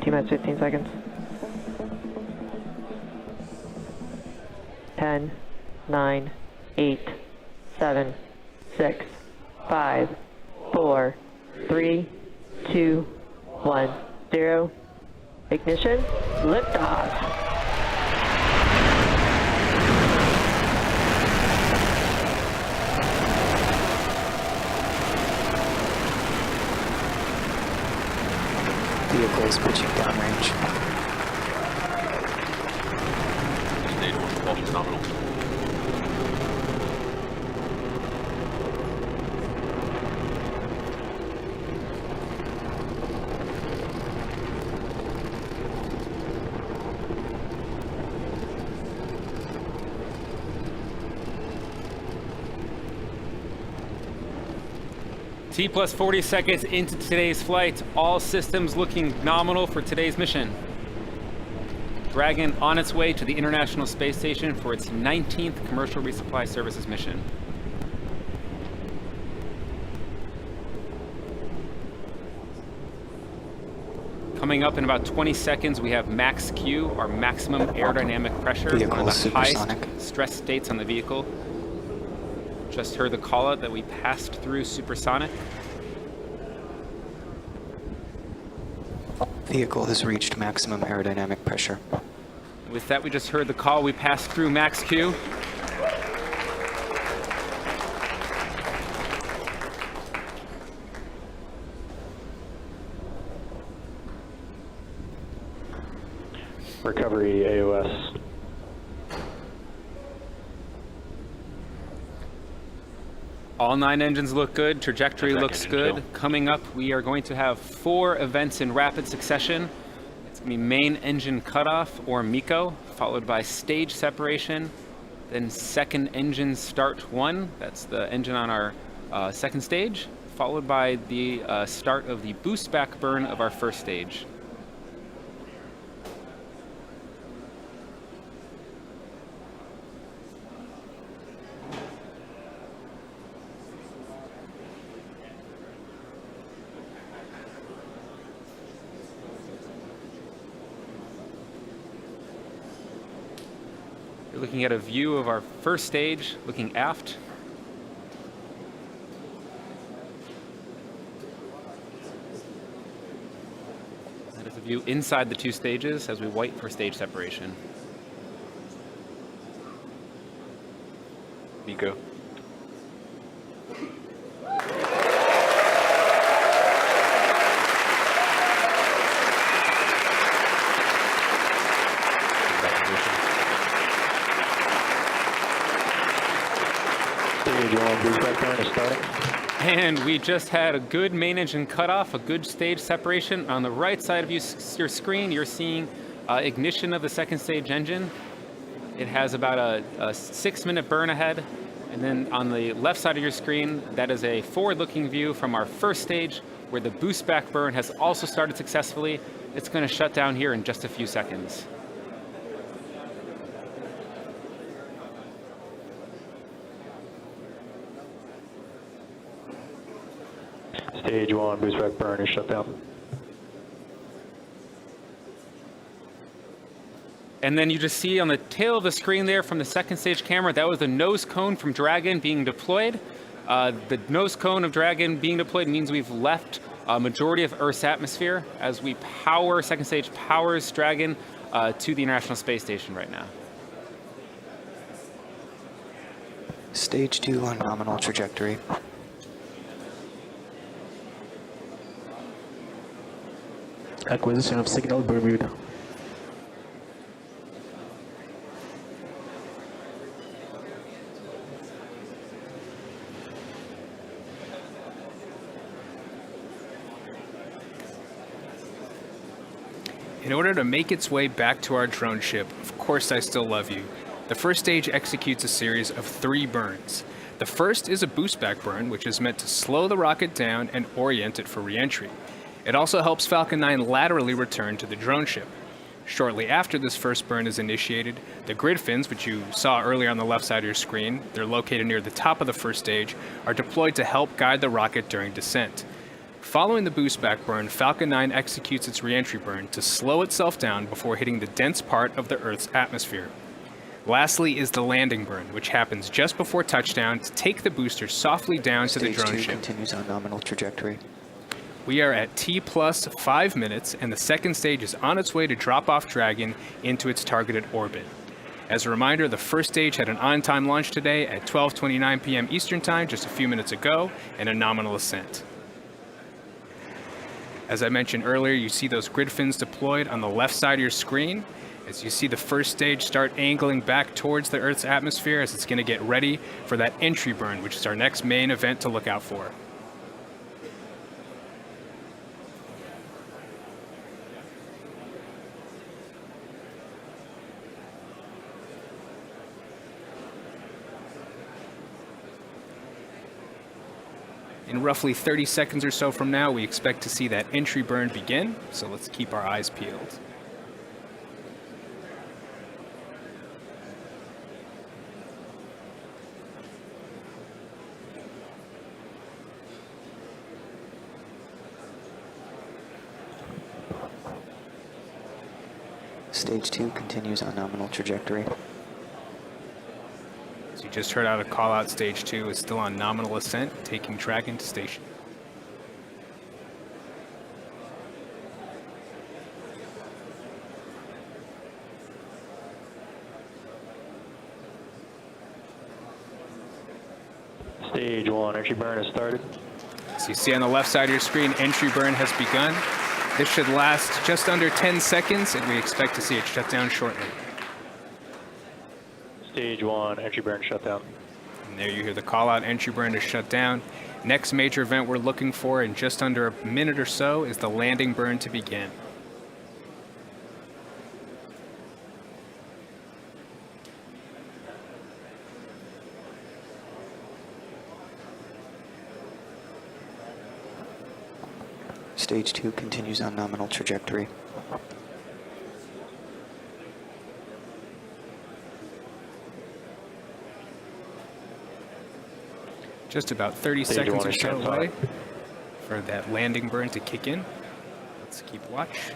T-minus 15 seconds. 10, 9, 8, 7, 6, 5, 4, 3, 2, 1, 0. Ignition, liftoff. Vehicle is pitching downrange. Stage 1 propulsion nominal. T plus 40 seconds into today's flight, all systems looking nominal for today's mission. Dragon on its way to the International Space Station for its 19th Commercial Resupply Services mission. Coming up in about 20 seconds, we have max Q, our maximum aerodynamic pressure, Vehicle one of the highest supersonic. stress states on the vehicle. Just heard the call out that we passed through supersonic. Vehicle has reached maximum aerodynamic pressure. With that, we just heard the call. We passed through max Q. Recovery AOS. All 9 engines look good. Trajectory looks good. Coming up, we are going to have 4 events in rapid succession. It's going to be main engine cutoff, or MECO, followed by stage separation, then second engine start 1. That's the engine on our second stage, followed by the start of the boost back burn of our first stage. You're looking at a view of our first stage, looking aft. That is a view inside the 2 stages as we wait for stage separation. MECO. And we just had a good main engine cutoff, a good stage separation. On the right side of your screen, you're seeing ignition of the second stage engine. It has about a 6-minute burn ahead. And then on the left side of your screen, that is a forward-looking view from our first stage, where the boost back burn has also started successfully. It's going to shut down here in just a few seconds. Stage 1, boost back burn is shut down. And then you just see on the tail of the screen there from the second stage camera, that was the nose cone from Dragon being deployed. The nose cone of Dragon being deployed means we've left a majority of Earth's atmosphere as we power, second stage powers Dragon to the International Space Station right now. Stage 2 on nominal trajectory. Acquisition of signal Bermuda. In order to make its way back to our drone ship, Of Course I Still Love You, the first stage executes a series of 3 burns. The first is a boost back burn, which is meant to slow the rocket down and orient it for re-entry. It also helps Falcon 9 laterally return to the drone ship. Shortly after this first burn is initiated, the grid fins, which you saw earlier on the left side of your screen, they're located near the top of the first stage, are deployed to help guide the rocket during descent. Following the boost back burn, Falcon 9 executes its reentry burn to slow itself down before hitting the dense part of the Earth's atmosphere. Lastly is the landing burn, which happens just before touchdown to take the booster softly down to the Stage drone 2 ship. continues on nominal trajectory. We are at T plus 5 minutes, and the second stage is on its way to drop off Dragon into its targeted orbit. As a reminder, the first stage had an on-time launch today at 12:29 p.m. Eastern Time, just a few minutes ago, and a nominal ascent. As I mentioned earlier, you see those grid fins deployed on the left side of your screen. As you see the first stage start angling back towards the Earth's atmosphere as it's going to get ready for that entry burn, which is our next main event to look out for. In roughly 30 seconds or so from now, we expect to see that entry burn begin, so let's keep our eyes peeled. Stage 2 continues on nominal trajectory. As you just heard out a call out, stage 2 is still on nominal ascent, taking Dragon to station. Stage 1, entry burn has started. As you see on the left side of your screen, entry burn has begun. This should last just under 10 seconds, and we expect to see it shut down shortly. Stage 1, entry burn shut down. And there you hear the call out, entry burn is shut down. Next major event we're looking for in just under a minute or so is the landing burn to begin. Stage 2 continues on nominal trajectory. Just about 30 Stage seconds one or is so shut away down. for that landing burn to kick in. Let's keep watch.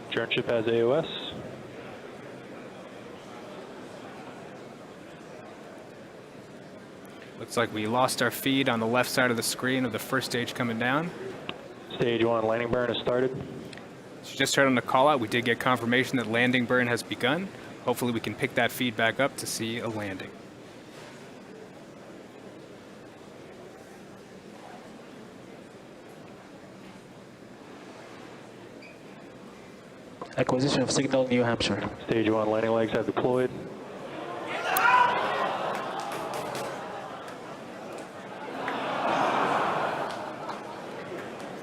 Drone ship has AOS. Looks like we lost our feed on the left side of the screen of the first stage coming down. Stage 1, landing burn has started. As you just heard on the call out, we did get confirmation that landing burn has begun. Hopefully we can pick that feed back up to see a landing. Acquisition of signal, New Hampshire. Stage 1, landing legs have deployed.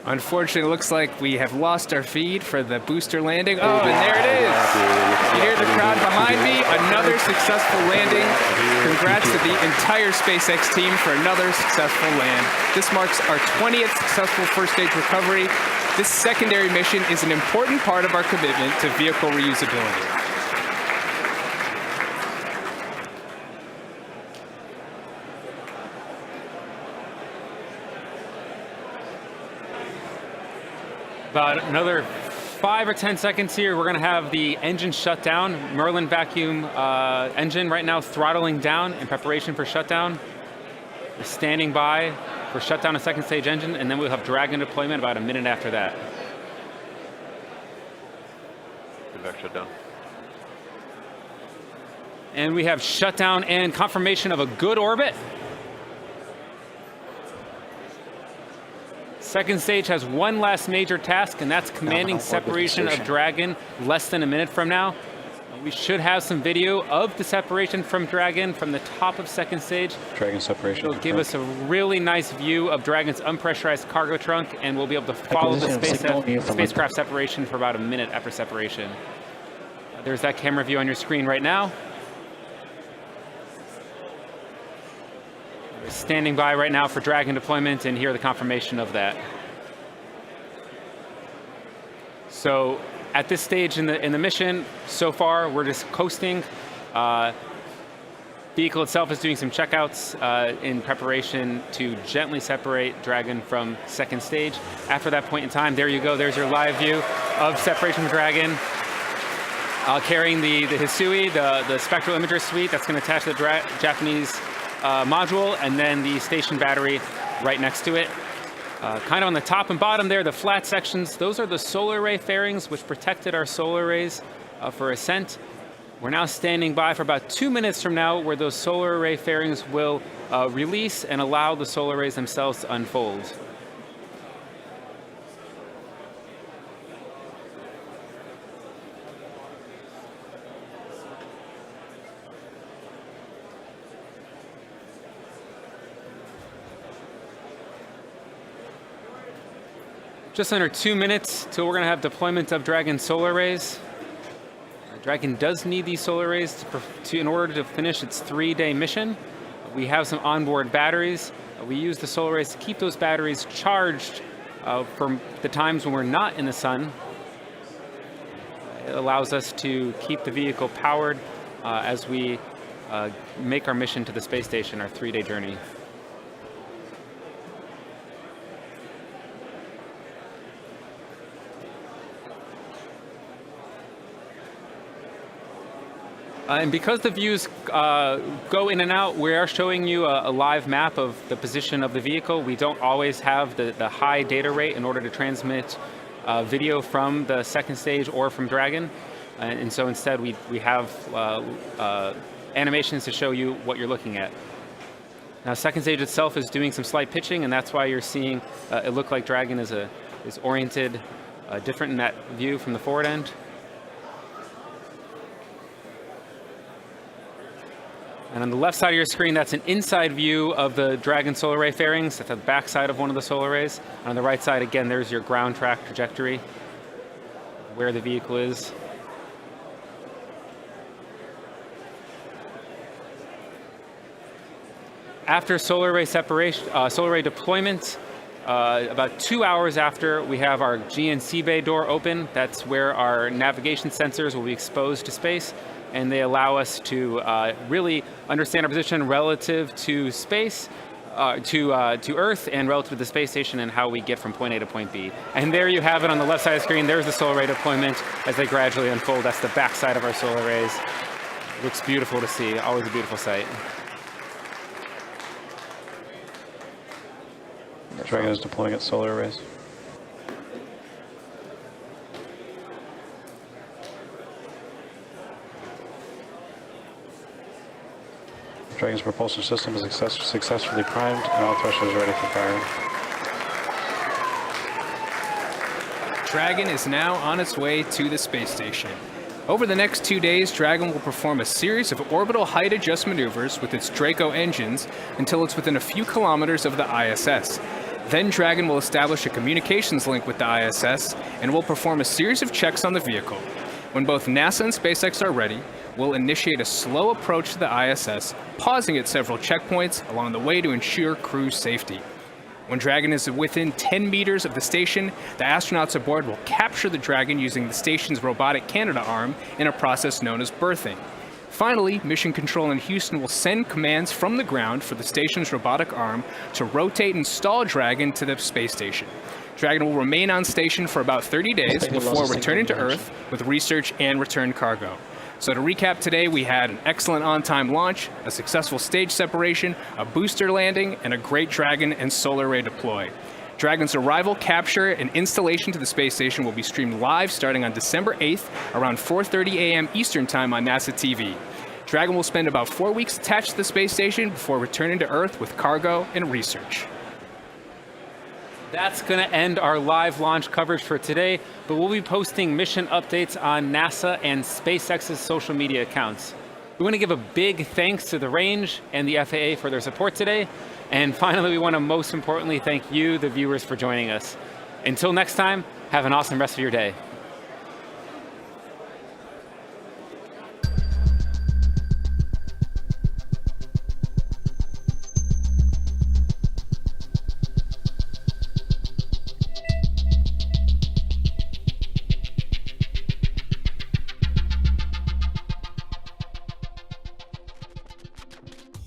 Unfortunately, it looks like we have lost our feed for the booster landing. Oh, and there it is. You hear the crowd behind me. Another successful landing. Congrats to the entire SpaceX team for another successful land. This marks our 20th successful first stage recovery. This secondary mission is an important part of our commitment to vehicle reusability. About another 5 or 10 seconds here, we're going to have the engine shut down. Merlin vacuum engine right now throttling down in preparation for shutdown. We're standing by for shutdown of second stage engine, and then we'll have Dragon deployment about a minute after that. Back shut down. And we have shutdown and confirmation of a good orbit. Second stage has one last major task, and that's commanding separation of Dragon less than a minute from now. We should have some video of the separation from Dragon from the top of second stage. Dragon separation. It'll give us a really nice view of Dragon's unpressurized cargo trunk, and we'll be able to follow the spacecraft separation for about a minute after separation. There's that camera view on your screen right now. We're standing by right now for Dragon deployment, and here are the confirmation of that. So at this stage in the mission, so far we're just coasting. vehicle itself is doing some checkouts in preparation to gently separate Dragon from second stage. After that point in time, there you go, there's your live view of separation from Dragon. Carrying the Hisui, the spectral imager suite that's going to attach to the Japanese module, and then the station battery right next to it. Kind of on the top and bottom there, the flat sections, those are the solar array fairings which protected our solar arrays for ascent. We're now standing by for about 2 minutes from now where those solar array fairings will release and allow the solar arrays themselves to unfold. Just under 2 minutes till we're going to have deployment of Dragon solar arrays. Dragon does need these solar arrays in order to finish its 3-day mission. We have some onboard batteries. We use the solar arrays to keep those batteries charged for the times when we're not in the sun. It allows us to keep the vehicle powered as we make our mission to the space station, our 3-day journey. And because the views go in and out, we are showing you a live map of the position of the vehicle. We don't always have the high data rate in order to transmit video from the second stage or from Dragon. And so instead we have animations to show you what you're looking at. Now second stage itself is doing some slight pitching, and that's why you're seeing it look like Dragon is oriented different in that view from the forward end. And on the left side of your screen, that's an inside view of the Dragon solar array fairings. That's the back side of one of the solar arrays. And on the right side, again, there's your ground track trajectory, where the vehicle is. After solar array separation, solar array deployment, about 2 hours after, we have our GNC bay door open. That's where our navigation sensors will be exposed to space, and they allow us to really understand our position relative to space, to Earth, and relative to the space station, and how we get from point A to point B. And there you have it on the left side of the screen. There's the solar array deployment as they gradually unfold. That's the back side of our solar arrays. Looks beautiful to see. Always a beautiful sight. Dragon is deploying its solar arrays. Dragon's propulsion system is successfully primed and all thrusters ready for firing. Dragon is now on its way to the space station. Over the next 2 days, Dragon will perform a series of orbital height adjust maneuvers with its Draco engines until it's within a few kilometers of the ISS. Then Dragon will establish a communications link with the ISS and will perform a series of checks on the vehicle. When both NASA and SpaceX are ready, we'll initiate a slow approach to the ISS, pausing at several checkpoints along the way to ensure crew safety. When Dragon is within 10 meters of the station, the astronauts aboard will capture the Dragon using the station's robotic Canada arm in a process known as berthing. Finally, Mission Control in Houston will send commands from the ground for the station's robotic arm to rotate and stall Dragon to the space station. Dragon will remain on station for about 30 days before returning to Earth with research and return cargo. So to recap today, we had an excellent on-time launch, a successful stage separation, a booster landing, and a great Dragon and solar array deploy. Dragon's arrival, capture, and installation to the space station will be streamed live starting on December 8th around 4:30 a.m. Eastern Time on NASA TV. Dragon will spend about 4 weeks attached to the space station before returning to Earth with cargo and research. That's going to end our live launch coverage for today, but we'll be posting mission updates on NASA and SpaceX's social media accounts. We want to give a big thanks to the range and the FAA for their support today. And finally, we want to most importantly thank you, the viewers, for joining us. Until next time, have an awesome rest of your day.